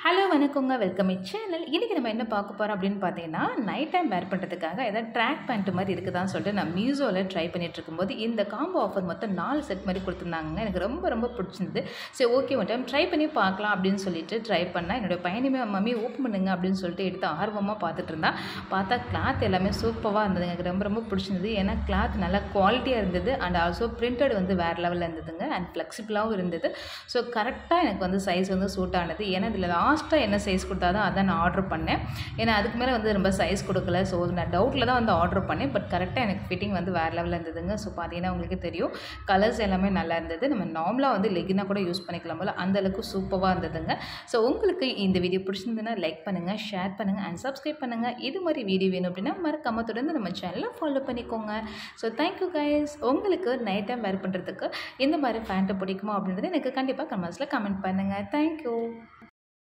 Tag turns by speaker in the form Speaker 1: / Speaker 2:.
Speaker 1: Hello வணக்கங்க. Welcome channel. இன்றைக்கி நம்ம என்ன பார்க்க போகிறோம் அப்படின்னு பார்த்தீங்கன்னா, நைட் டைம் வேர் பண்ணுறதுக்காக ஏதாவது ட்ராக் பேண்ட் மாதிரி இருக்குதான்னு சொல்லிட்டு நான் மீஷோவில் ட்ரை பண்ணிட்டு இருக்கும்போது இந்த காம்போ ஆஃபர் மொத்தம் 4 செட் மாதிரி கொடுத்துருந்தாங்க. எனக்கு ரொம்ப ரொம்ப பிடிச்சிருந்தது. சரி, ஓகே, ஒரு டைம் ட்ரை பண்ணி பார்க்கலாம் அப்படின்னு சொல்லிட்டு ட்ரை பண்ணேன். என்னோடய பையனுமே மம்மி ஓப்பன் பண்ணுங்க அப்படின்னு சொல்லிட்டு எடுத்து ஆர்வமாக பார்த்துட்டு இருந்தா. பார்த்தா கிளாத் எல்லாமே சூப்பராக இருந்தது. எனக்கு ரொம்ப ரொம்ப பிடிச்சிருந்தது. ஏன்னா கிளாத் நல்லா குவாலிட்டியாக இருந்தது அண்ட் ஆல்சோ பிரிண்டட் வந்து வேறு லெவலில் இருந்ததுங்க அண்ட் ஃப்ளெக்சிபிளாகவும் இருந்தது. ஸோ கரெக்டாக எனக்கு வந்து சைஸ் வந்து சூட் ஆனது. ஏன்னா இதில் லாஸ்ட்டாக என்ன சைஸ் கொடுத்தாதான் அதான் நான் ஆர்டர் பண்ணேன். ஏன்னா அதுக்கு மேலே வந்து ரொம்ப சைஸ் கொடுக்கல. ஸோ நான் டவுட்டில் தான் வந்து ஆர்டர் பண்ணேன். பட் கரெக்டாக எனக்கு ஃபிட்டிங் வந்து வேறு லெவலில் இருந்ததுங்க. ஸோ பார்த்தீங்கன்னா உங்களுக்கு தெரியும், கலர்ஸ் எல்லாமே நல்லா இருந்தது. நம்ம நார்மலாக வந்து லெகினாக கூட யூஸ் பண்ணிக்கலாம் போல் அந்தளவுக்கு சூப்பராக இருந்ததுங்க. ஸோ உங்களுக்கு இந்த வீடியோ பிடிச்சிருந்ததுன்னா லைக் பண்ணுங்கள், ஷேர் பண்ணுங்கள் அண்ட் சப்ஸ்கிரைப் பண்ணுங்கள். இது மாதிரி வீடியோ வேணும் அப்படின்னா மறக்காம தொடர்ந்து நம்ம சேனலை ஃபாலோ பண்ணிக்கோங்க. So thank you guys. உங்களுக்கு நைட் டைம் வேர் பண்ணுறதுக்கு இந்த மாதிரி பேண்ட்டு பிடிக்குமா அப்படின்றத எனக்கு கண்டிப்பாக கமெண்ட்ஸில் கமெண்ட் பண்ணுங்கள். தேங்க்யூ.